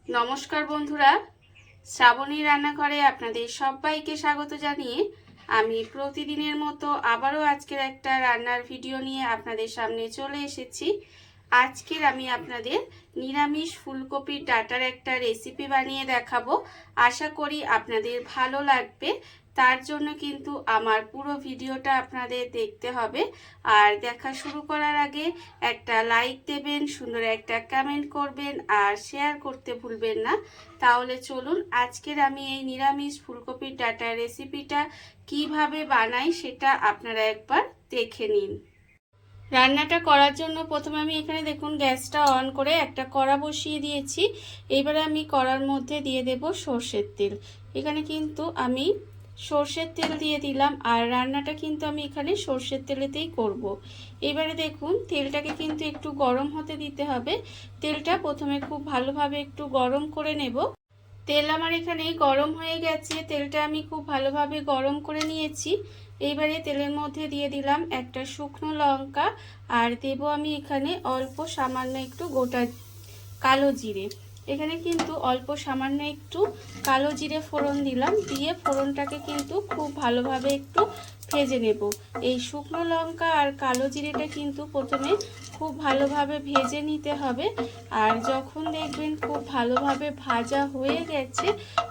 নমস্কার বন্ধুরা, শ্রাবণী রান্নাঘরে আপনাদের সবাইকে স্বাগত জানিয়ে আমি প্রতিদিনের মতো আবারও আজকের একটা রান্নার ভিডিও নিয়ে আপনাদের সামনে চলে এসেছি। আজকের আমি আপনাদের নিরামিষ ফুলকপির ডাঁটার একটা রেসিপি বানিয়ে দেখাবো। আশা করি আপনাদের ভালো লাগবে। তার জন্য কিন্তু আমার পুরো ভিডিওটা আপনাদের দেখতে হবে। আর দেখা শুরু করার আগে একটা লাইক দেবেন, সুন্দর একটা কমেন্ট করবেন আর শেয়ার করতে ভুলবেন না। তাহলে চলুন আজকের আমি এই নিরামিষ ফুলকপির ডাঁটার রেসিপিটা কিভাবে বানাই সেটা আপনারা একবার দেখে নিন। রান্নাটা করার জন্য প্রথমে আমি এখানে দেখুন গ্যাসটা অন করে একটা কড়া বসিয়ে দিয়েছি। এবারে আমি কড়ার মধ্যে দিয়ে দেব সর্ষের তেল। এখানে কিন্তু আমি সর্ষের তেল দিয়ে দিলাম, আর রান্নাটা কিন্তু আমি এখানে সর্ষের তেলেতেই করব। এবারে দেখুন তেলটাকে কিন্তু একটু গরম হতে দিতে হবে। তেলটা প্রথমে খুব ভালোভাবে একটু গরম করে নেব। তেল আমার এখানে গরম হয়ে গেছে, তেলটা আমি খুব ভালোভাবে গরম করে নিয়েছি। এইবারে তেলের মধ্যে দিয়ে দিলাম একটা শুকনো লঙ্কা, আর দেব আমি এখানে অল্প সামান্য একটু গোটা কালো জিরে। এখানে কিন্তু অল্প সামান্য একটু কালো জিরে ফোড়ন দিলাম, দিয়ে ফোড়নটাকে কিন্তু খুব ভালোভাবে একটু ভেজে নেব। এই শুকনো লঙ্কা আর কালো জিরেটা কিন্তু প্রথমে খুব ভালোভাবে ভেজে নিতে হবে। আর যখন দেখবেন খুব ভালোভাবে ভাজা হয়ে গেছে,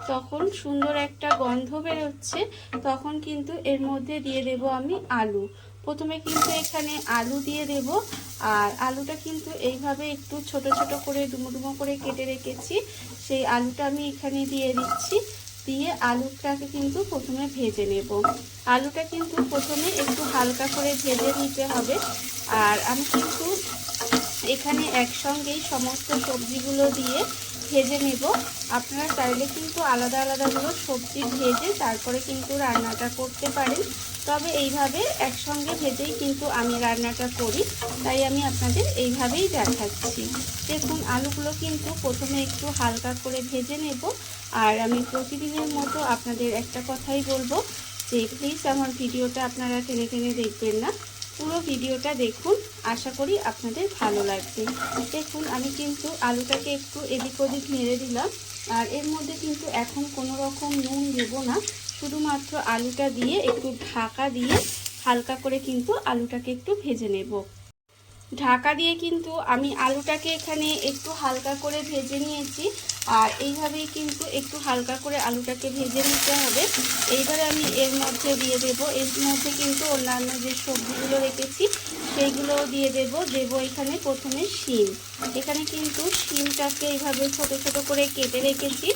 তখন সুন্দর একটা গন্ধ বেরোচ্ছে, তখন কিন্তু এর মধ্যে দিয়ে দেব আমি আলু। প্রথমে কিন্তু এখানে আলু দিয়ে দেব, আর আলুটা কিন্তু এইভাবে একটু ছোট ছোট করে ডুমো ডুমো করে কেটে রেখেছি, সেই আলুটা আমি এখানে দিয়ে দিচ্ছি। দিয়ে আলুটাকে কিন্তু প্রথমে ভেজে নেব। আলুটা কিন্তু প্রথমে একটু হালকা করে ভেজে নিতে হবে। আর আমি কিন্তু এখানে একসঙ্গেই সমস্ত সবজিগুলো দিয়ে ভেজে নেব। আপনারা চাইলে কিন্তু আলাদা আলাদাগুলো সবজি ভেজে তারপরে কিন্তু রান্নাটা করতে পারেন, তবে এইভাবে একসঙ্গে ভেজেই কিন্তু আমি রান্নাটা করি, তাই আমি আপনাদের এইভাবেই দেখাচ্ছি। দেখুন আলুগুলো কিন্তু প্রথমে একটু হালকা করে ভেজে নেব। আর আমি প্রতিদিনের মতো আপনাদের একটা কথাই বলবো যে প্লিজ আমার ভিডিওটা আপনারা টেনে টেনে দেখবেন না, পুরো ভিডিওটা দেখুন, আশা করি আপনাদের ভালো লাগবে। দেখুন আমি কিন্তু আলুটাকে একটু এদিক ওদিক নেড়ে দিলাম, আর এর মধ্যে কিন্তু এখন কোনো রকম নুন দেব না, শুধুমাত্র আলুটা দিয়ে একটু ঢাকা দিয়ে হালকা করে কিন্তু আলুটাকে একটু ভেজে নেব। ঢাকা দিয়ে কিন্তু আমি আলুটাকে এখানে একটু হালকা করে ভেজে নিয়েছি, আর এইভাবেই কিন্তু একটু হালকা করে আলুটাকে ভেজে নিতে হবে। এইবারে আমি এর মধ্যে দিয়ে দেব, এর মধ্যে কিন্তু অন্যান্য যে সবজিগুলো রেখেছি সেইগুলো দিয়ে দেব এখানে প্রথমে শিম। এখানে কিন্তু শিমটাকে এইভাবে ছোট ছোট করে কেটে রেখেছি,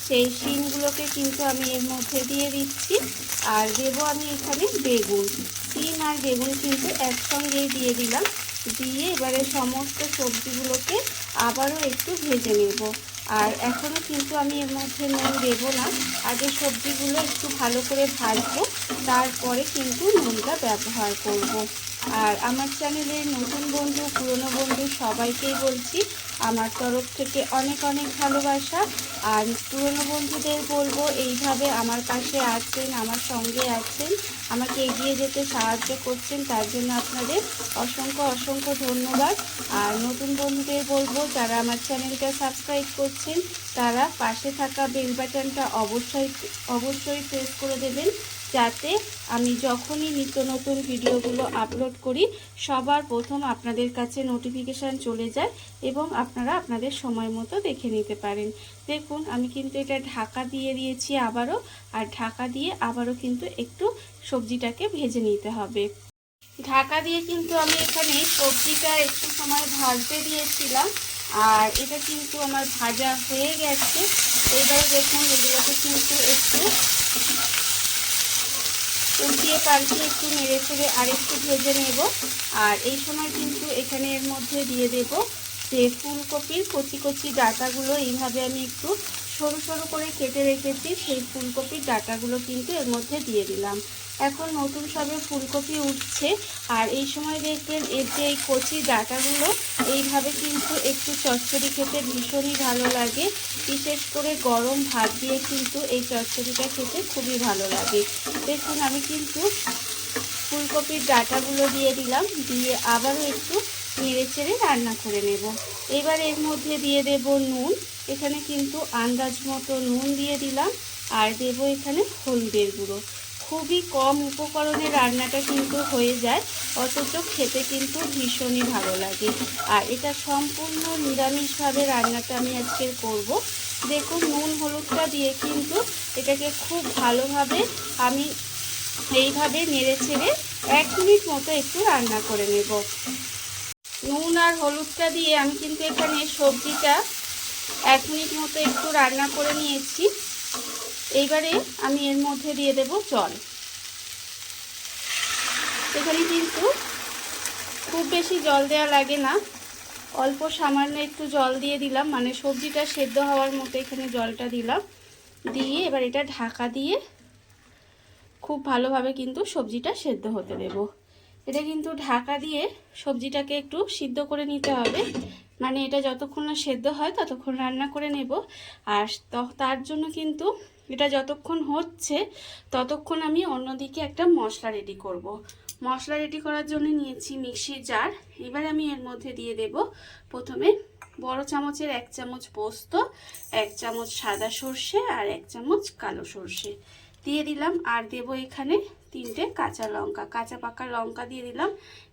সেই শিমগুলোকে কিন্তু আমি এর মধ্যে দিয়ে দিচ্ছি। আর দেব আমি এখানে বেগুন। শিম আর বেগুন কিন্তু একসঙ্গেই দিয়ে দিলাম। দিয়ে এবারে সমস্ত সবজিগুলোকে আবারও একটু ভেজে নেব। আর এখনও কিন্তু আমি এর মধ্যে নুন দেব না, আগে সবজিগুলো একটু ভালো করে ভাজবো, তারপরে কিন্তু নুনটা ব্যবহার করব। আর আমার চ্যানেলের নতুন বন্ধু পুরনো বন্ধু সবাইকেই বলছি আমার তরফ থেকে অনেক অনেক ভালোবাসা। আর পুরনো বন্ধুদের বলবো এইভাবে আমার পাশে আছেন, আমার সঙ্গে আছেন, আমাকে এগিয়ে যেতে সাহায্য করছেন, তার জন্য আপনাদের অসংখ্য অসংখ্য ধন্যবাদ। আর নতুন বন্ধুদের বলবো যারা আমার চ্যানেলটা সাবস্ক্রাইব করছেন তারা পাশে থাকা বেল বাটনটা অবশ্যই প্রেস করে দেবেন, যাতে আমি যখনই নিত্য নতুন ভিডিওগুলো আপলোড করি সবার প্রথম আপনাদের কাছে নোটিফিকেশান চলে যায় এবং আপনারা আপনাদের সময় মতো দেখে নিতে পারেন। দেখুন আমি কিন্তু এটা ঢাকা দিয়ে দিয়েছি আবারও, আর ঢাকা দিয়ে আবারও কিন্তু একটু সবজিটাকে ভেজে নিতে হবে। ঢাকা দিয়ে কিন্তু আমি এখানে সবজিটা একটু সময় ভাজতে দিয়েছিলাম, আর এটা কিন্তু আমার ভাজা হয়ে গেছে। এবার দেখুন এগুলোকে কিন্তু একটু উল্টিয়ে পাল্টিয়ে একটু নেড়ে চেড়ে আর একটু ভেজে নেব। আর এই সময় কিন্তু এখানে এর মধ্যে দিয়ে দেব যে ফুলকপির কচি কচি ডাঁটাগুলো এইভাবে আমি একটু সরু সরু করে কেটে রেখেছি, সেই ফুলকপির ডাঁটাগুলো কিন্তু এর মধ্যে দিয়ে দিলাম। এখন নতুন সবে ফুলকপি উঠছে, আর এই সময় দেখবেন এর যে এই কচি ডাঁটাগুলো এইভাবে কিন্তু একটু চচ্চড়ি খেতে ভীষণই ভালো লাগে, বিশেষ করে গরম ভাত দিয়ে কিন্তু এই চচ্চড়িটা খেতে খুবই ভালো লাগে। দেখুন আমি কিন্তু ফুলকপির ডাঁটাগুলো দিয়ে দিলাম, দিয়ে আবারও একটু নেড়ে চেড়ে রান্না করে নেব। এবার এর মধ্যে দিয়ে দেব নুন। এখানে কিন্তু আন্দাজ মতো নুন দিয়ে দিলাম, আর দেবো এখানে হলুদের গুঁড়ো। খুবই কম উপকরণে রান্নাটা কিন্তু হয়ে যায়, অথচ খেতে কিন্তু ভীষণই ভালো লাগে। আর এটা সম্পূর্ণ নিরামিষভাবে রান্নাটা আমি আজকে করব। দেখুন নুন হলুদটা দিয়ে কিন্তু এটাকে খুব ভালোভাবে আমি এইভাবে নেড়ে ছেড়ে 1 মিনিট মতো একটু রান্না করে নেব। নুন আর হলুদটা দিয়ে আমি কিন্তু এখানে সবজিটা 1 মিনিট মতো একটু রান্না করে নিয়েছি। এইবারে আমি এর মধ্যে দিয়ে দেব জল। এখানে কিন্তু খুব বেশি জল দেওয়া লাগে না, অল্প সামান্য একটু জল দিয়ে দিলাম, মানে সবজিটা সেদ্ধ হওয়ার মতো এখানে জলটা দিলাম। দিয়ে এবার এটা ঢাকা দিয়ে খুব ভালোভাবে কিন্তু সবজিটা সেদ্ধ হতে দেব। এটা কিন্তু ঢাকা দিয়ে সবজিটাকে একটু সিদ্ধ করে নিতে হবে, মানে এটা যতক্ষণ না সেদ্ধ হয় ততক্ষণ রান্না করে নেব। আর তার জন্য কিন্তু এটা যতক্ষণ হচ্ছে ততক্ষণ আমি অন্যদিকে একটা মশলা রেডি করব। মশলা রেডি করার জন্য নিয়েছি মিক্সির জার। এবার আমি এর মধ্যে দিয়ে দেব প্রথমে বড় চামচের 1 চামচ পোস্ত, 1 চামচ সাদা সর্ষে আর 1 চামচ কালো সর্ষে দিয়ে দিলাম। আর দেব এখানে 3টে কাঁচা লঙ্কা, কাঁচা পাকা লঙ্কা দিয়ে দিলাম।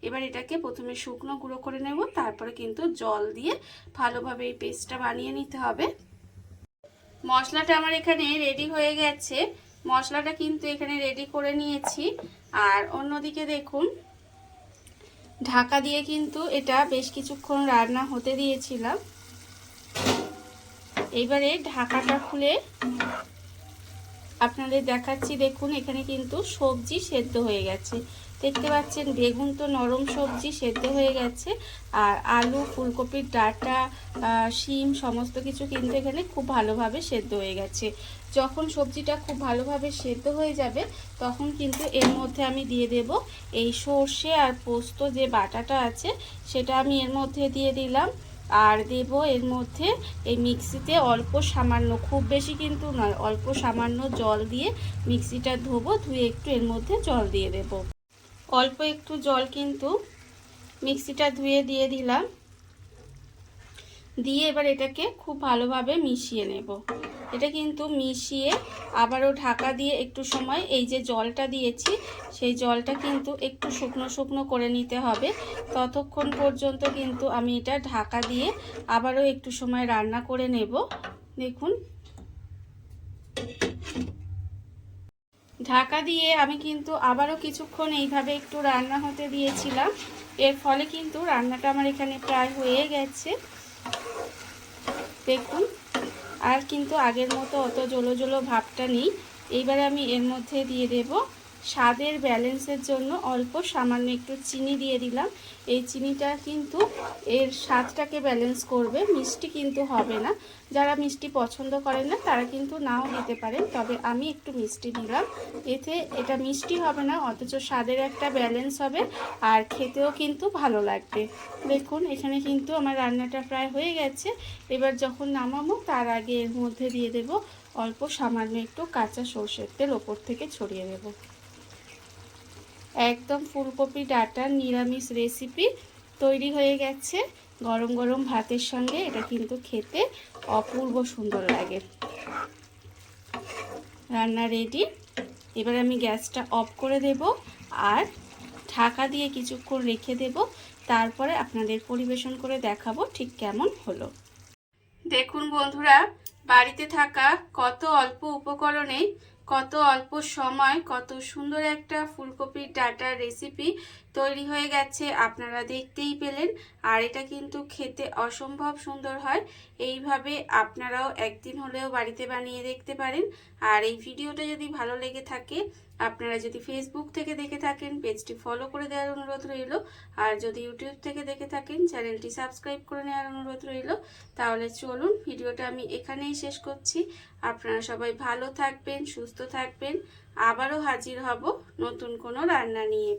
এবার এটাকে প্রথমে শুকনো গুঁড়ো করে নেব, তারপরে কিন্তু জল দিয়ে ভালোভাবে এই পেস্টটা বানিয়ে নিতে হবে। মশলাটা আমার এখানে রেডি হয়ে গেছে, মশলাটা কিন্তু এখানে রেডি করে নিয়েছি। আর অন্যদিকে দেখুন ঢাকা দিয়ে কিন্তু এটা বেশ কিছুক্ষণ রান্না হতে দিয়েছিলাম। এইবারে ঢাকাটা খুলে আপনাদের দেখাচ্ছি। দেখুন এখানে কিন্তু সবজি সেদ্ধ হয়ে গেছে, দেখতে পাচ্ছেন বেগুন তো নরম সবজি সেদ্ধ হয়ে গেছে, আর আলু, ফুলকপির ডাঁটা, শিম সমস্ত কিছু কিন্তু এখানে খুব ভালোভাবে সেদ্ধ হয়ে গেছে। যখন সবজিটা খুব ভালোভাবে সেদ্ধ হয়ে যাবে তখন কিন্তু এর মধ্যে আমি দিয়ে দেব এই সর্ষে আর পোস্ত যে বাটাটা আছে সেটা আমি এর মধ্যে দিয়ে দিলাম। আর দেব এর মধ্যে এই মিক্সিতে অল্প সামান্য, খুব বেশি কিন্তু নয়, অল্প সামান্য জল দিয়ে মিক্সিটা ধোবো, ধুয়ে একটু এর মধ্যে জল দিয়ে দেব। অল্প একটু জল কিন্তু মিক্সিটা ধুয়ে দিয়ে দিলাম। দিয়ে এবার এটাকে খুব ভালোভাবে মিশিয়ে নেব। এটা কিন্তু মিশিয়ে আবারও ঢাকা দিয়ে একটু সময় এই যে জলটা দিয়েছি সেই জলটা কিন্তু একটু শুকনো শুকনো করে নিতে হবে। ততক্ষণ পর্যন্ত কিন্তু আমি এটা ঢাকা দিয়ে আবারও একটু সময় রান্না করে নেব। দেখুন ঢাকা দিয়ে আমি কিন্তু আবারও কিছুক্ষণ এইভাবে একটু রান্না হতে দিয়েছিলাম। এর ফলে কিন্তু রান্নাটা আমার এখানে প্রায় হয়ে গেছে। দেখুন আর কিন্তু আগের মতো অত জলো জলো ভাবটা নেই। এইবারে আমি এর মধ্যে দিয়ে দেব স্বাদের ব্যালেন্সের জন্য অল্প সামান্য একটু চিনি দিয়ে দিলাম। এই চিনিটা কিন্তু এর স্বাদটাকে ব্যালেন্স করবে, মিষ্টি কিন্তু হবে না। যারা মিষ্টি পছন্দ করেন না তারা কিন্তু নাও দিতে পারেন, তবে আমি একটু মিষ্টি দিলাম। এতে এটা মিষ্টি হবে না অথচ স্বাদের একটা ব্যালেন্স হবে, আর খেতেও কিন্তু ভালো লাগবে। দেখুন এখানে কিন্তু আমার রান্নাটা প্রায় হয়ে গেছে। এবার যখন নামাবো তার আগে এর মধ্যে দিয়ে দেব অল্প সামান্য একটু কাঁচা সর্ষের তেল ওপর থেকে ছড়িয়ে দেব। একদম ফুলকপি ডাঁটার নিরামিষ রেসিপি তৈরি হয়ে গেছে। গরম গরম ভাতের সঙ্গে এটা কিন্তু খেতে অপূর্ব সুন্দর লাগে। রান্না রেডি। এবার আমি গ্যাসটা অফ করে দেব আর ঢাকা দিয়ে কিছুক্ষণ রেখে দেব, তারপরে আপনাদের পরিবেশন করে দেখাবো ঠিক কেমন হলো। দেখুন বন্ধুরা, বাড়িতে থাকা কত অল্প উপকরণে কত অল্প সময় কত সুন্দর একটা ফুলকপির ডাঁটার রেসিপি তৈরি হয়ে গেছে, আপনারা দেখতেই পেলেন। আর এটা কিন্তু খেতে অসম্ভব সুন্দর হয়। এইভাবে আপনারাও একদিন হলেও বাড়িতে বানিয়ে দেখতে পারেন। আর এই ভিডিওটা যদি ভালো লেগে থাকে, আপনারা যদি ফেসবুক থেকে দেখে থাকেন পেজটি ফলো করে দেওয়ার অনুরোধ রইল, আর যদি ইউটিউব থেকে দেখে থাকেন চ্যানেলটি সাবস্ক্রাইব করে নেওয়ার অনুরোধ রইল। তাহলে চলুন ভিডিওটা আমি এখানেই শেষ করছি। আপনারা সবাই ভালো থাকবেন, সুস্থ থাকবেন। আবারও হাজির হব নতুন কোনো রান্না নিয়ে।